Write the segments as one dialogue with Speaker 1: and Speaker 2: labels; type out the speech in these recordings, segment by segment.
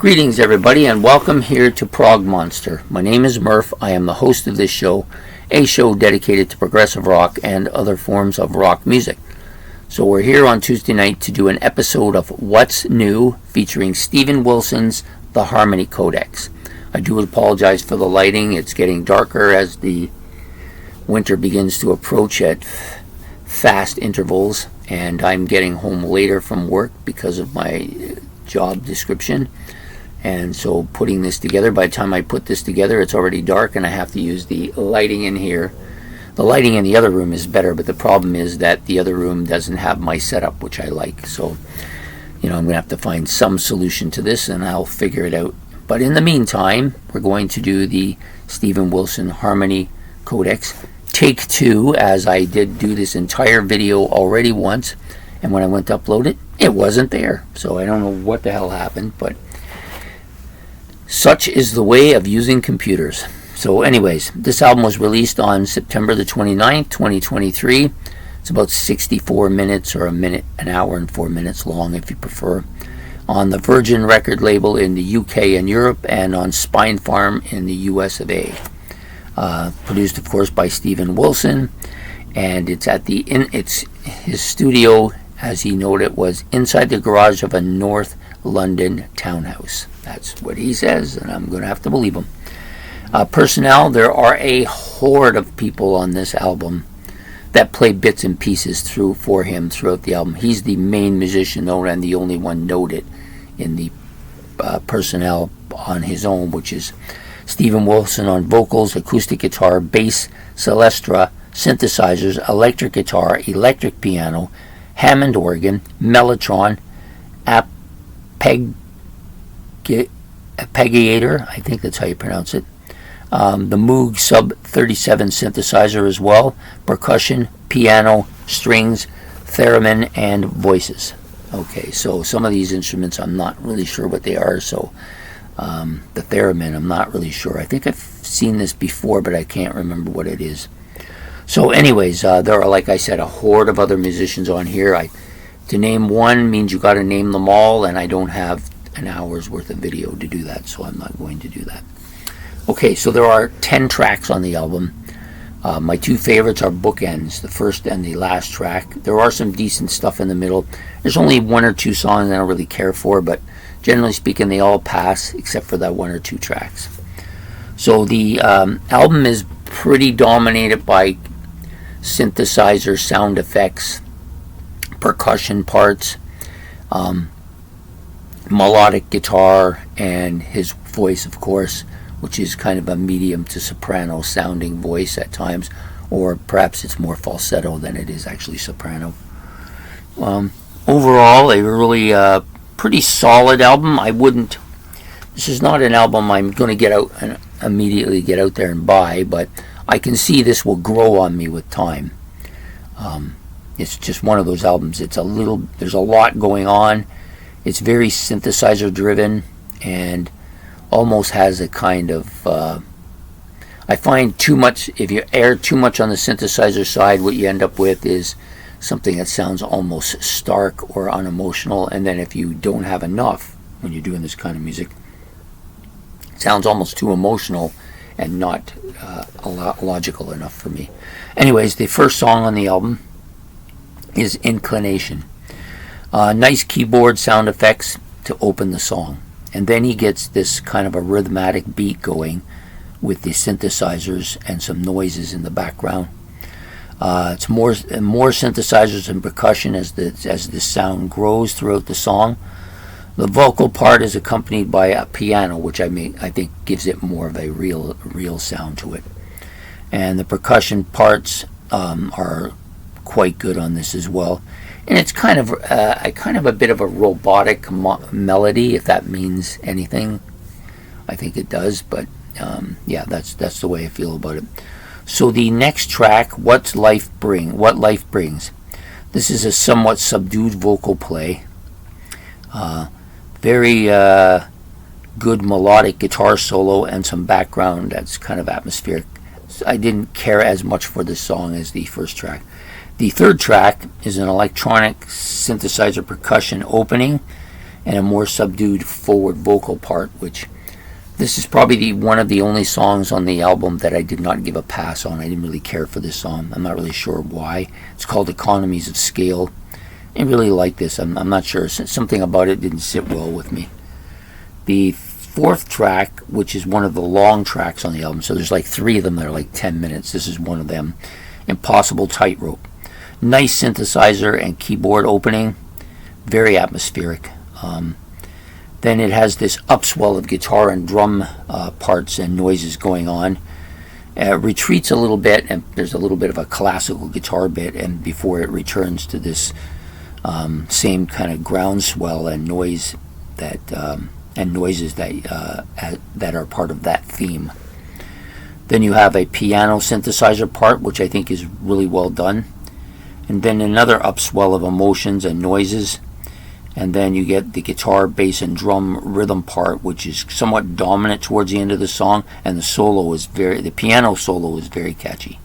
Speaker 1: Greetings everybody and welcome here to Prog Monster. My name is Murph. I am the host of this show, a show dedicated to progressive rock and other forms of rock music. So we're here on Tuesday night to do an episode of What's New featuring Steven Wilson's The Harmony Codex. I do apologize for the lighting. It's getting darker as the winter begins to approach at fast intervals, and I'm getting home later from work because of my job description. And so putting this together, by the time I put this together, it's already dark and I have to use the lighting in here. The lighting in the other room is better, but the problem is that the other room doesn't have my setup, which I like. So, I'm going to have to find some solution to this and I'll figure it out. But in the meantime, we're going to do the Steven Wilson Harmony Codex. Take 2, as I did do this entire video already once. And when I went to upload it, it wasn't there. So I don't know what the hell happened, but such is the way of using computers. So anyways, this album was released on September the 29th, 2023. It's about 64 minutes or an hour and 4 minutes long if you prefer. On the Virgin record label in the UK and Europe, and on Spinefarm in the US of A. Produced of course by Steven Wilson, and it's at his studio, as he noted, was inside the garage of a North London townhouse. That's what he says, and I'm going to have to believe him. Personnel, there are a horde of people on this album that play bits and pieces for him throughout the album. He's the main musician, though, and the only one noted in the personnel on his own, which is Steven Wilson on vocals, acoustic guitar, bass, Celestra, synthesizers, electric guitar, electric piano, Hammond organ, Mellotron, Arpeggiator, I think that's how you pronounce it. The Moog Sub 37 synthesizer as well, percussion, piano, strings, theremin, and voices. Okay, so some of these instruments I'm not really sure what they are, so the theremin I'm not really sure. I think I've seen this before, but I can't remember what it is. So anyways, there are, like I said, a horde of other musicians on here. To name one means you got to name them all, and I don't have an hour's worth of video to do that, so I'm not going to do that. Okay, so there are 10 tracks on the album. My two favorites are Bookends, the first and the last track. There are some decent stuff in the middle. There's only one or two songs I don't really care for, but generally speaking, they all pass except for that one or two tracks. So the album is pretty dominated by synthesizer sound effects, percussion parts, melodic guitar, and his voice, of course, which is kind of a medium to soprano sounding voice at times, or perhaps it's more falsetto than it is actually soprano. Overall, a really pretty solid album. This is not an album I'm going to get out and immediately get out there and buy, but I can see this will grow on me with time. It's just one of those albums. There's a lot going on. It's very synthesizer driven and almost has a kind of, I find too much, if you err too much on the synthesizer side, what you end up with is something that sounds almost stark or unemotional, and then if you don't have enough when you're doing this kind of music, it sounds almost too emotional and not logical enough for me. Anyways, the first song on the album is Inclination. Nice keyboard sound effects to open the song. And then he gets this kind of a rhythmic beat going with the synthesizers and some noises in the background. It's more synthesizers and percussion as the sound grows throughout the song. The vocal part is accompanied by a piano, which I think gives it more of a real sound to it. And the percussion parts are quite good on this as well. And it's kind of a bit of a robotic melody, if that means anything. I think it does, but yeah, that's the way I feel about it. So the next track, What Life Brings. This is a somewhat subdued vocal play. Very good melodic guitar solo and some background that's kind of atmospheric. I didn't care as much for this song as the first track. The third track is an electronic synthesizer percussion opening, and a more subdued forward vocal part, which this is probably one of the only songs on the album that I did not give a pass on. I didn't really care for this song. I'm not really sure why. It's called Economies of Scale. I really like this. I'm not sure. Something about it didn't sit well with me. The fourth track, which is one of the long tracks on the album, so there's like 3 of them that are like 10 minutes. This is one of them. Impossible Tightrope. Nice synthesizer and keyboard opening. Very atmospheric. Then it has this upswell of guitar and drum parts and noises going on. Retreats a little bit, and there's a little bit of a classical guitar bit, and before it returns to this same kind of groundswell and noise that and noises that are part of that theme. Then you have a piano synthesizer part, which I think is really well done, and then another upswell of emotions and noises. And then you get the guitar, bass, and drum rhythm part, which is somewhat dominant towards the end of the song, and the piano solo is very catchy.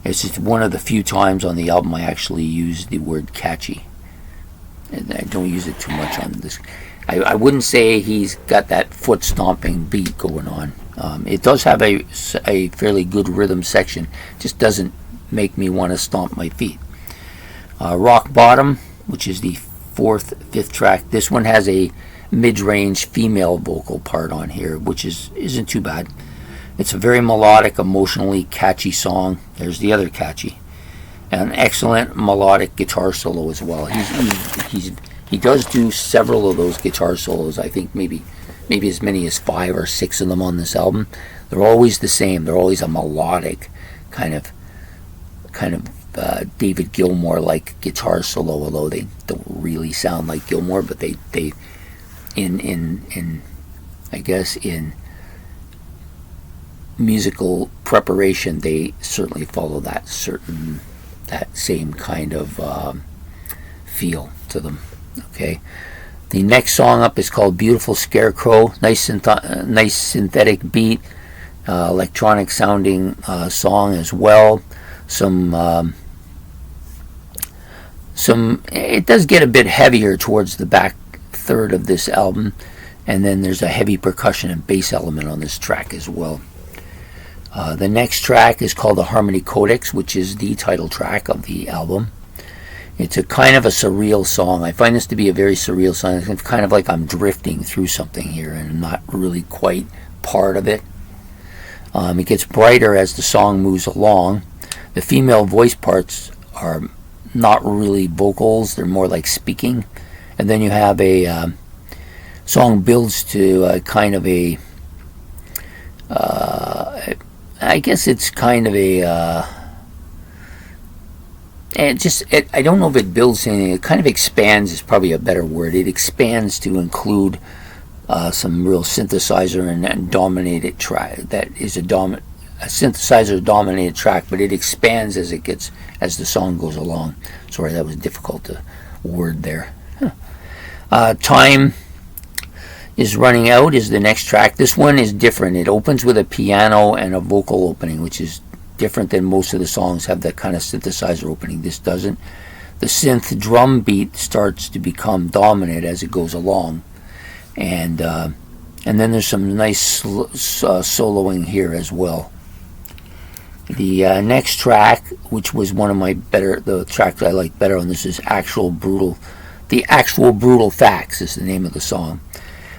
Speaker 1: It's just one of the few times on the album I actually use the word catchy. And I don't use it too much on this. I wouldn't say he's got that foot stomping beat going on. It does have a fairly good rhythm section, just doesn't make me want to stomp my feet. Rock Bottom, which is the fifth track. This one has a mid-range female vocal part on here, which isn't too bad. It's a very melodic, emotionally catchy song. There's the other catchy. An excellent melodic guitar solo as well. He does do several of those guitar solos. I think maybe as many as 5 or 6 of them on this album. They're always the same. They're always a melodic kind of David Gilmour-like guitar solo, although they don't really sound like Gilmour, but they in I guess in musical preparation they certainly follow that same kind of feel to them. Okay, the next song up is called Beautiful Scarecrow. Nice synthetic beat, electronic sounding song as well. It does get a bit heavier towards the back third of this album, and then there's a heavy percussion and bass element on this track as well. The next track is called The Harmony Codex, which is the title track of the album. It's a kind of a surreal song. I find this to be a very surreal song. It's kind of like I'm drifting through something here and I'm not really quite part of it. It gets brighter as the song moves along. The female voice parts are not really vocals, they're more like speaking. And then you have a song builds to a kind of a I guess it's kind of a I don't know if it builds anything. It kind of expands is probably a better word. It expands to include some real synthesizer and dominated track. That is a synthesizer dominated track, but it expands as the song goes along. Sorry, that was difficult to word there. Time is Running Out is the next track. This one is different. It opens with a piano and a vocal opening, which is different than most of the songs have that kind of synthesizer opening. This doesn't. The synth drum beat starts to become dominant as it goes along, and then there's some nice soloing here as well. The next track, which was one of the tracks that I like better on this, is The Actual Brutal Facts is the name of the song.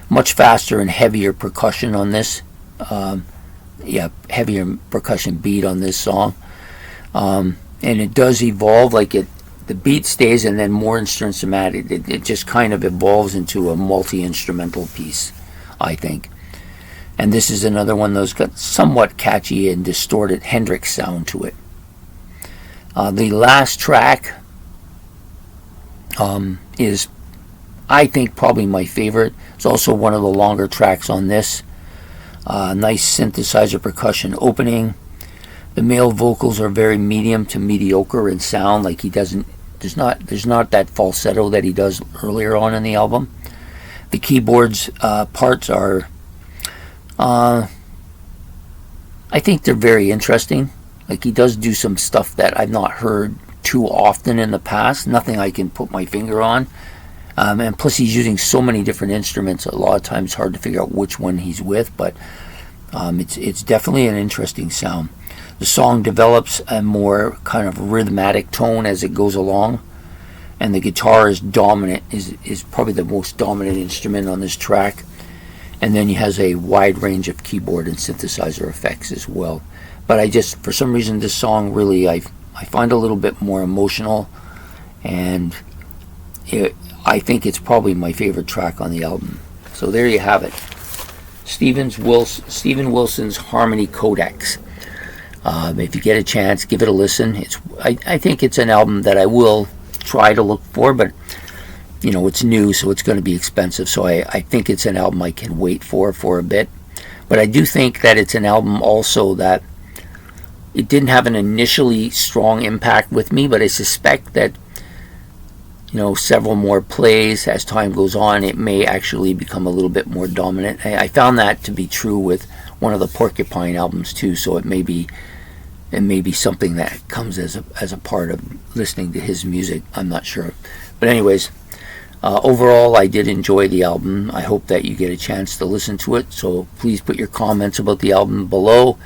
Speaker 1: Much faster and heavier percussion on this. Heavier percussion beat on this song. And it does evolve, the beat stays and then more instrumental. It just kind of evolves into a multi-instrumental piece, I think. And this is another one that's got somewhat catchy and distorted Hendrix sound to it. The last track is, I think, probably my favorite. It's also one of the longer tracks on this. Nice synthesizer percussion opening. The male vocals are very medium to mediocre in sound. There's not that falsetto that he does earlier on in the album. The keyboards parts are, I think they're very interesting. He does do some stuff that I've not heard too often in the past. Nothing I can put my finger on. And plus he's using so many different instruments, a lot of times it's hard to figure out which one he's with, but it's definitely an interesting sound. The song develops a more kind of rhythmic tone as it goes along, and the guitar is dominant, is probably the most dominant instrument on this track. And then he has a wide range of keyboard and synthesizer effects as well. But for some reason, this song really I find a little bit more emotional, and I think it's probably my favorite track on the album. So there you have it, Steven Wilson's Harmony Codex. If you get a chance, give it a listen. I think it's an album that I will try to look for, but it's new, so it's going to be expensive. So I think it's an album I can wait for a bit. But I do think that it's an album also that it didn't have an initially strong impact with me, but I suspect that several more plays as time goes on, it may actually become a little bit more dominant. I found that to be true with one of the Porcupine albums too, so it may be something that comes as a part of listening to his music. I'm not sure. But anyways, overall, I did enjoy the album. I hope that you get a chance to listen to it. So please put your comments about the album below.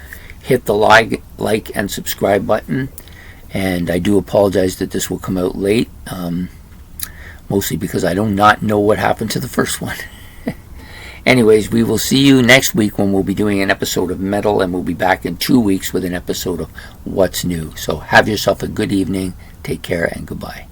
Speaker 1: Hit the like and subscribe button. And I do apologize that this will come out late, mostly because I do not know what happened to the first one. Anyways, we will see you next week when we'll be doing an episode of Metal, and we'll be back in 2 weeks with an episode of What's New. So have yourself a good evening. Take care and goodbye.